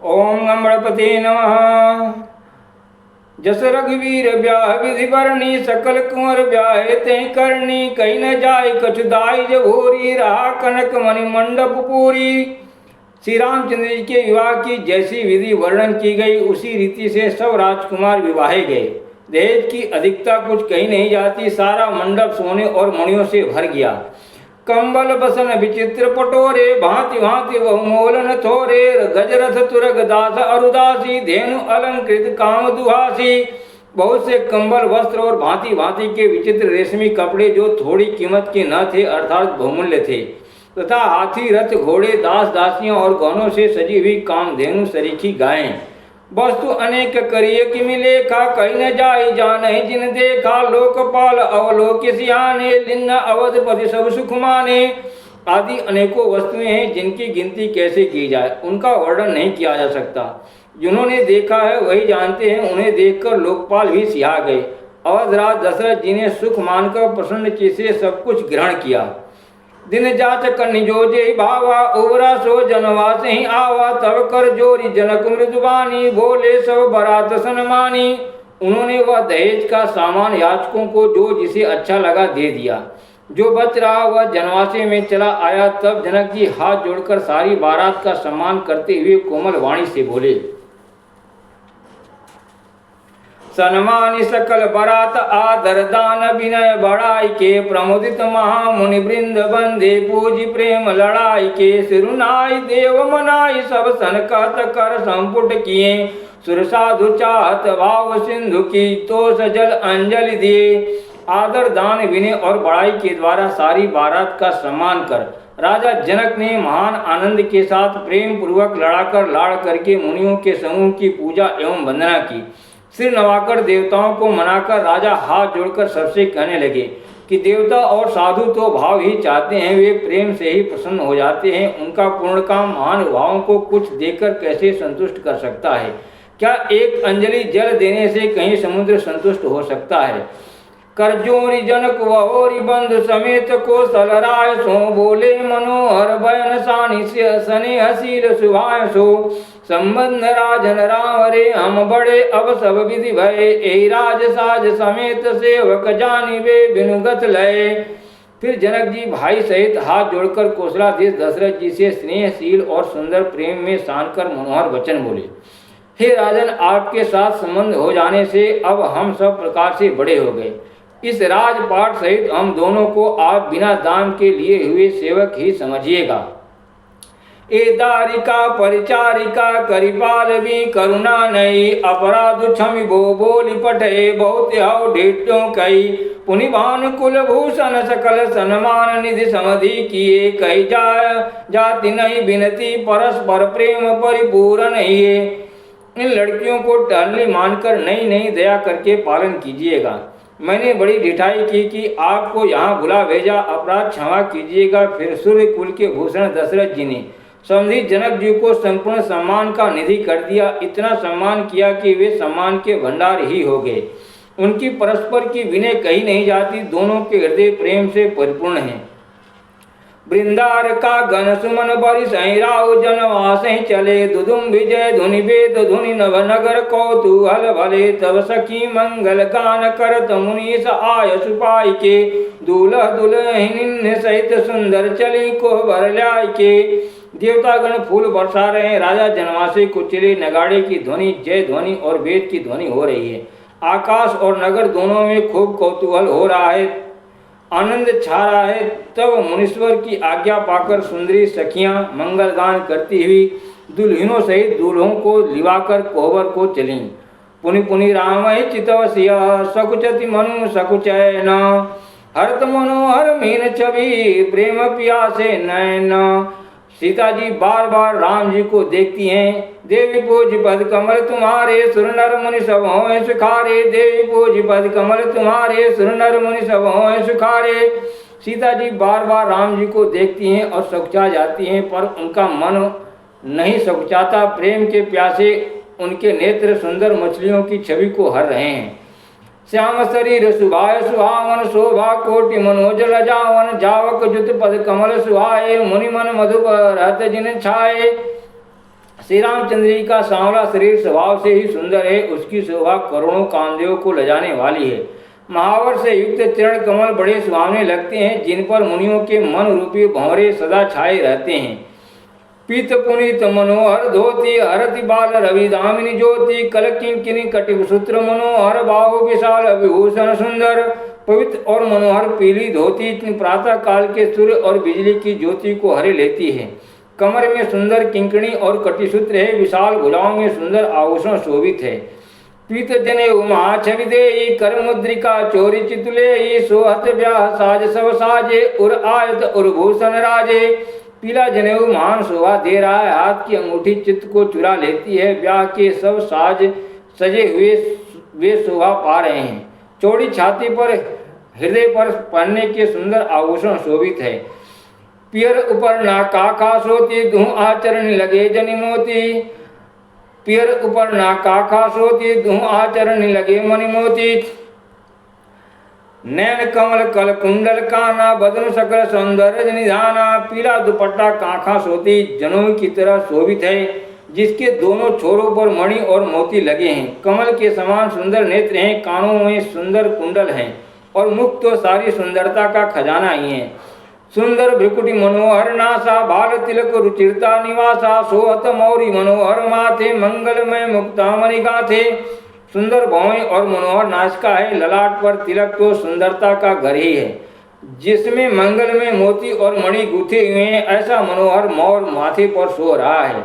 ओम गणपते नमः। जस रघुवीर ब्याह विधि बरनी, सकल कुंवर ब्याहे ते करनी, कही न जाय कछु दाई भोरी, रहा कनक मणि मंडप पूरी। श्री रामचंद्र जी के विवाह की जैसी विधि वर्णन की गई, उसी रीति से सब राजकुमार विवाहे गए। दहेज की अधिकता कुछ कही नहीं जाती, सारा मंडप सोने और मणियों से भर गया। कंबल बसन विचित्र पटोरे, भांति भांति बहुमोलन थोरे, गजरथ तुरग दास अरुदासी, धेनु अलंकृत काम दुहासी। बहुत से कंबल वस्त्र और भांति भांति के विचित्र रेशमी कपड़े जो थोड़ी कीमत के न थे अर्थात बहुमूल्य थे, तथा हाथी रथ घोड़े दास दासियां और गहनों से सजी हुई कामधेनु सरीखी गायें। वस्तु अनेक करिए कि मिलेखा, कहीं न जाई जाने जिन देखा, लोकपाल अवलोक सियाने, लिन्न अवधपति सब सुख माने। आदि अनेकों वस्तुएं हैं जिनकी गिनती कैसे की जाए, उनका वर्णन नहीं किया जा सकता। जिन्होंने देखा है वही जानते हैं, उन्हें देखकर लोकपाल भी सिहा गए। अवधराज दशरथ जी ने सुख मानकर प्रसन्न चित्त से सब कुछ ग्रहण किया। दिन जाचक निजोजे भावा, उबरा सो जनवास ही आवा, तब कर जोरी जनक मृदुबानी, बोले सब बरात सनमानी। उन्होंने वह दहेज का सामान याचकों को जो जिसे अच्छा लगा दे दिया। जो बच रहा वह जनवासे में चला आया। तब जनक जी हाथ जोड़कर सारी बारात का सम्मान करते हुए कोमल वाणी से बोले, सन्मानी सकल बरात आदर दान विनय बढ़ाई के, प्रमोदित महामुनि वृंद बंदे पूजी प्रेम लड़ाई के। सिरुनाई देव मनाई सब सनकत कर संपुट किए, सुर साधु चाहत भाव सिंधु की तो सजल अंजलि दिए। आदर दान विनय और बड़ाई के द्वारा सारी बारात का सम्मान कर राजा जनक ने महान आनंद के साथ प्रेम पूर्वक लड़ाकर लाड़ करके मुनियों के समूह की पूजा एवं वंदना की। सिर नवाकर देवताओं को मनाकर राजा हाथ जोड़कर सबसे कहने लगे कि देवता और साधु तो भाव ही चाहते हैं, वे प्रेम से ही प्रसन्न हो जाते हैं। उनका पूर्ण काम महानुभावों को कुछ देकर कैसे संतुष्ट कर सकता है? क्या एक अंजलि जल देने से कहीं समुद्र संतुष्ट हो सकता है? करजोरी जनक वहोरी बंधु समेत को सलराय सो, बोले मनोहर बयन सानि सने हसील सुभाय सो। संबंध राजन रावरे हम बड़े अब सब विधि भये, ए राज साज समेत सेवक जानी वे बिनुगत लय। फिर जनक जी भाई सहित हाथ जोड़कर कौशलाधीश दशरथ जी से स्नेहशील और सुंदर प्रेम में सानकर मनोहर वचन बोले, हे राजन, आपके साथ संबंध हो जाने से अब हम सब प्रकार से बड़े हो गए। इस राजपाट सहित हम दोनों को आप बिना दाम के लिए हुए सेवक ही समझिएगा। ए दारिका परिचारिका करिपाल भी करुणा नई, अपराध क्षमि बो बोली पठे बहुत हव ढेटों कई। पुनि भानुकुल भूषण सकल सन्मान निधि समधि किए, कही जाति नहीं बिनती परस्पर प्रेम परिपूर्ण ही। इन लड़कियों को टहलनी मानकर नई नई दया करके पालन कीजिएगा। मैंने बड़ी ढिठाई की कि आपको यहाँ बुला भेजा, अपराध क्षमा कीजिएगा। फिर सूर्य कुल के भूषण दशरथ जी ने समझी जनक जी को संपूर्ण सम्मान का निधि कर दिया। इतना सम्मान किया कि वे सम्मान के भंडार ही हो गए। उनकी परस्पर की विनय कही नहीं जाती, दोनों के हृदय प्रेम से परिपूर्ण हैं। वृंदार का गण सुमन बरि सहिराव जनवास चले, दुदुम विजय धुनि वेद धुनि नव नगर कौतूहल भले। तब सखी मंगल गान करत मुनीस आय सुपाई के, दूल्हा दुल्हन सहित सुंदर चली को भर ल्याय के। देवतागण फूल बरसा रहे हैं। राजा जनवासे को चले नगाड़े की ध्वनि, जय ध्वनि और वेद की ध्वनि हो रही है। आकाश और नगर दोनों में खूब कौतूहल हो रहा है, आनंद छा रहा है। तब मुनीश्वर की आज्ञा पाकर सुंदरी सखियां मंगलगान करती हुई दुल्हनों सहित दूल्हों को लिवाकर कोहबर को चलीं। पुनि पुनि राम चितवसिय सकुचति मनु सकुचैन, हरत मनोहर मीन छवि प्रेम पियासे नैन। सीता जी बार बार राम जी को देखती हैं। देवी पूज पद कमल तुम्हारे, सुर नर मुनि सब हों सुखारे। देवी पूज पद कमल तुम्हारे, सुर नर मुनि सब हों सुखारे। सीता जी बार बार राम जी को देखती हैं और सकुचा जाती हैं, पर उनका मन नहीं सकुचाता। प्रेम के प्यासे उनके नेत्र सुंदर मछलियों की छवि को हर रहे हैं। श्याम शरीर सुभाय सुहावन, शोभा कोटि मनोज लजावन। जावक जुत पद कमल सुहाए, मुनि मन मधुपर हत जिन छाए। श्री रामचंद्र जी का सांवला शरीर स्वभाव से ही सुंदर है, उसकी शोभा करोड़ों कामदेव को लजाने वाली है। महावर से युक्त चरण कमल बड़े सुहावने लगते हैं, जिन पर मुनियों के मन रूपी भंवरे सदा छाए रहते हैं। पीत पुनीत मनोहर धोती हरति बाल रवि दामिनी ज्योति कल किंकिनी कटिप सूत्र मनोहर बाहु विशाल विभूषण सुंदर पवित्र और मनोहर पीली धोती प्रातः काल के सूर्य और बिजली की ज्योति को हरे लेती है। कमर में सुंदर किंकणी और कटिसूत्र है, विशाल भुजाओं में सुंदर आभूषण शोभित है। पीत जने उमा छवि दे कर मुद्रिका चोरी चितुले सोहत ब्याह साज सब साजे उर आयत उर भूषण राजे। पीला जनेऊ महान शोभा दे रहा है, हाथ की अंगूठी चित्त को चुरा लेती है, ब्याह के सब साज सजे हुए वे शोभा पा रहे हैं। चौड़ी छाती पर हृदय पर पहनने के सुंदर आभूषण शोभित है। पियर ऊपर नाका खास होती धू आचरण लगे जनि मोती पियर ऊपर नाका खास होती धू आचरण लगे मणि मोती। नैन कमल कल कुंडल काना बदन सकल सौंदर्य निधाना। पीला दुपट्टा कांखा सोती जनों की तरह शोभित है, जिसके दोनों छोरों पर मणि और मोती लगे हैं। कमल के समान सुंदर नेत्र हैं, कानों में सुंदर कुंडल हैं और मुख तो सारी सुंदरता का खजाना ही है। सुंदर भ्रिकुटी मनोहर नासा बाल तिलक रुचिरता निवासा सोहत मौरी मनोहर माथे मंगलमय मुक्ता मणि गाथे। सुंदर भौएं और मनोहर नासिका है, ललाट पर तिलक तो सुंदरता का घर ही है, जिसमें मंगल में मोती और मणि गूथे हुए हैं। ऐसा मनोहर मोर माथे पर सो रहा है।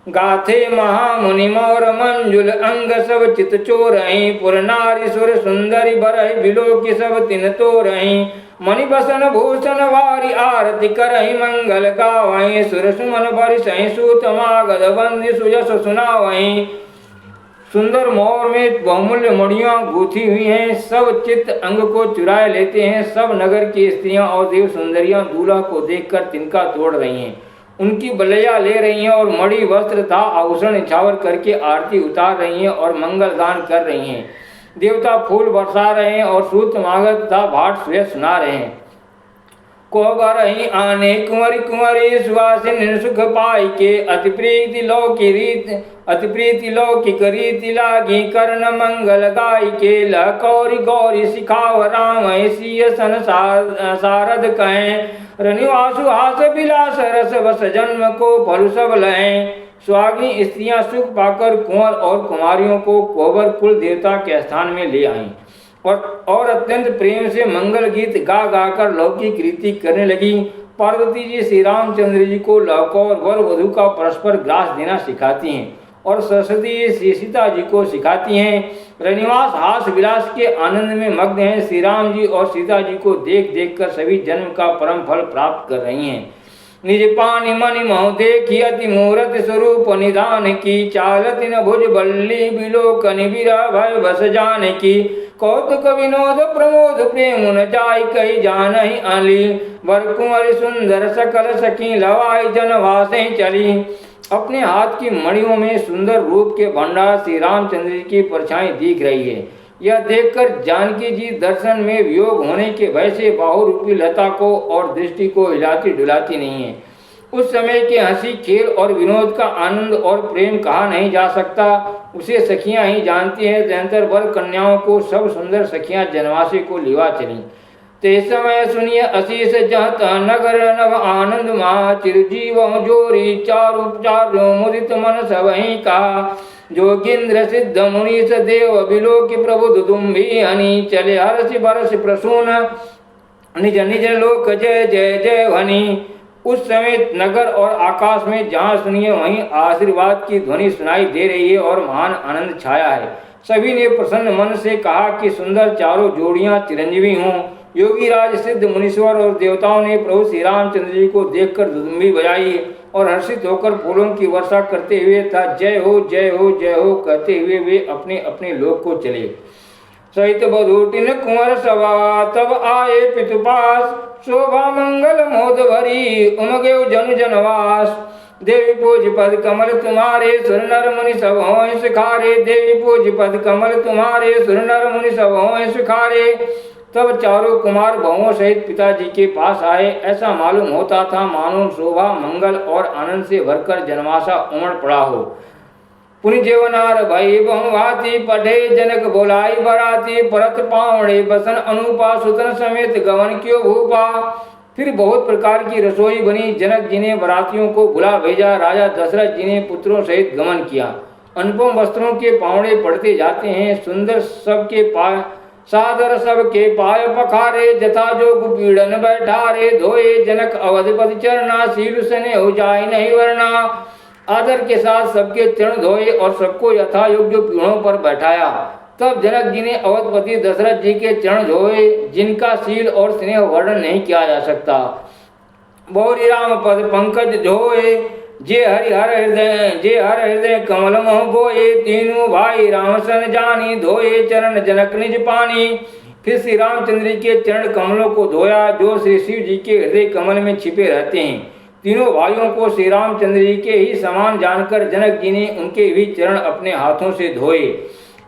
गाथे महामुनि मोर मंजुल अंग सब चित चोरही पुर नारी सुर सुंदरी बरहि बिलो की सब तिन तोरही। मणि बसन भूषण वारी आरती करही मंगल गावही सुर सुमन बरिसहि सूत मागध बंदी सुयस सुनावही। सुंदर मोर में बहुमूल्य मणियां गूथी हुई हैं, सब चित्त अंग को चुराए लेते हैं। सब नगर की स्त्रियां और देव सुंदरियां दूल्हा को देखकर तिनका तोड़ रही हैं, उनकी बलैया ले रही हैं और मणि वस्त्र था आभूषण निछावर करके आरती उतार रही हैं और मंगल गान कर रही हैं। देवता फूल बरसा रहे हैं और सूत मागध था भाट सुय सुना रहे हैं। कोबरही आने कुंवरी कुंवरी सुवासिन सुख पाई के अति प्रीति लौकिक रीति लागी कर्ण मंगल गाय के लौरी गौरी सिखाव राम सिय सन सारद कहें रनिवासु हास विलास रस बस जन्म को फल सब लहें। सुहागिनी स्त्रियां सुख पाकर कुंवर और कुमारियों को कोबर कुल देवता के स्थान में ले आईं और अत्यंत प्रेम से मंगल गीत गा गाकर लौकिक रीति करने लगी। पार्वती जी श्री रामचंद्र जी को लौक और वर वधु का परस्पर ग्रास देना सिखाती हैं और सरस्वती जी श्री सीता जी को सिखाती हैं। रनिवास हास विलास के आनंद में मग्न हैं। श्री राम जी और सीता जी को देख देख कर सभी जन्म का परम फल प्राप्त कर रही हैं। निज पानी मणि मह देखी अति मूर्त स्वरूप निधान की चालत न भुज बल्ली बिलोकन बिरा भय बस जान की। कौतुक विनोद प्रमोद प्रेम न जाय कही जानहि अली वर कुंवर सुंदर सकल सखी लवाई जनवासें चली। अपने हाथ की मणियों में सुंदर रूप के भंडार श्री रामचंद्र जी की परछाई दिख रही है। यह देखकर जानकी जी दर्शन में वियोग होने के भय से बाहुरूपी लता को और दृष्टि को हिलाती डुलाती नहीं है। उस समय के हंसी खेल और विनोद का आनंद और प्रेम कहा नहीं जा सकता, उसे सखियां ही जानती हैं। तदंतर वर कन्याओं को सब सुंदर सखियां जनवासी को लिवा चली। ते समय सुनिए अशीष जहत नगर नव आनंद मा चिरजीव जोरी चारु चारो मुदित मन सबहि कहा। जोगिंद्र सिद्ध मुनीष देव बिलोक प्रबुद्ध तुम्भी हनि चले हर्ष बरस प्रसून निज निज लोक जय जय जय हनि। उस समय नगर और आकाश में जहाँ सुनिए वहीं आशीर्वाद की ध्वनि सुनाई दे रही है और महान आनंद छाया है। सभी ने प्रसन्न मन से कहा कि सुंदर चारों जोड़ियां चिरंजीवी हों। योगी राज सिद्ध मुनीश्वर और देवताओं ने प्रभु श्री रामचंद्र जी को देखकर दुदुम्बी बजाई और हर्षित होकर फूलों की वर्षा करते हुए था जय हो जय हो जय हो कहते हुए वे अपने अपने लोक को चले। सहित बधूटिन कुंवर सभा तब आए पितुपास शोभा मंगल मोद भरी उमगेव जन जनवास। देवी पूज पद कमल तुम्हारे सुर नर मुनि सब हों सुखारे। देवी पूज पद कमल तुम्हारे सुर नर मुनि सब हों सुखारे। तब चारों कुमार बहुओं सहित पिताजी के पास आए। ऐसा मालूम होता था मानो शोभा, मंगल और आनंद से भरकर जनमाशा उमड़ पड़ा हो। पुनि जेवनार भई बहुभांति, पढ़े जनक बोलाई बराती, परत पावड़े बसन अनुपा, सुतन समेत गवन क्यों भूपा। फिर बहुत प्रकार की रसोई बनी। जनक जी ने बरातियों को बुला भेजा। राजा दशरथ जी ने पुत्रों सहित गमन किया। अनुपम वस्त्रों के पावड़े पड़ते जाते हैं। सुंदर सबके पाय सादर सबके पाय पखारे, जथा जोग पीड़न बैठारे, धोए जनक अवधपति चरना, शील सने हो जाए नहीं वरना। आदर के साथ सबके चरण धोए और सबको यथा योग्य पीढ़ों पर बैठाया। तब जनक जी ने अवधपति दशरथ जी के चरण धोए, जिनका शील और स्नेह वर्णन नहीं किया जा सकता। बहुरी राम पद पंकज धोए, जे हर हृदय कमल मोह गोए। तीनों भाई राम सन जानी, धोए चरण जनक निज पानी। फिर श्री रामचंद्र जी के चरण कमलों को धोया, जो श्री शिव जी के हृदय कमल में छिपे रहते हैं। तीनों भाइयों को श्री रामचंद्र जी के ही समान जानकर जनक जी ने उनके भी चरण अपने हाथों से धोए।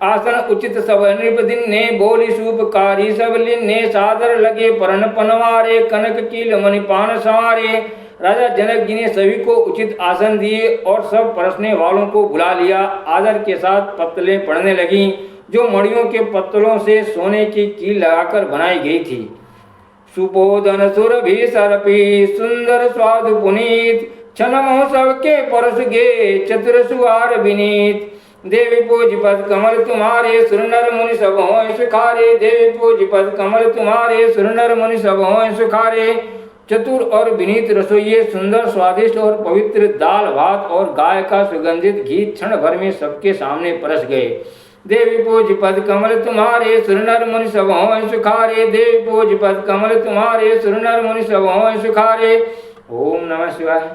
आसन उचित सब नृपदिन ने, बोली सूपकारी सब लिन्ने। सादर लगे परन पनवारे, कनक कील मणिपान संवारे। राजा जनक जी ने सभी को उचित आसन दिए और सब परसने वालों को बुला लिया। आदर के साथ पत्तलें पड़ने लगीं, जो मड़ियों के पत्तलों से सोने की कील लगाकर बनाई गई थी। सुपोधन सुरभि सरपी, सुंदर स्वाद पुनीत। छन महोत्सव के परस गे, चतुर सुहार विनीत। देवी पूज पद कमल तुम्हारे, सुर नर मुनि सब होय सुखारे। देवी पूज पद कमल तुम्हारे, सुर नर मुनि सब होय सुखारे। चतुर और विनीत रसोइये सुंदर, स्वादिष्ट और पवित्र दाल भात और गाय का सुगंधित घी क्षण भर में सबके सामने परस गए। देवी पूज पद कमल तुम्हारे, सुर नर मुनि सब होय सुखारे। देवी पूज पद कमल तुम्हारे, सुर नर मुनि सब होय सुखारे। ओम नमः शिवाय।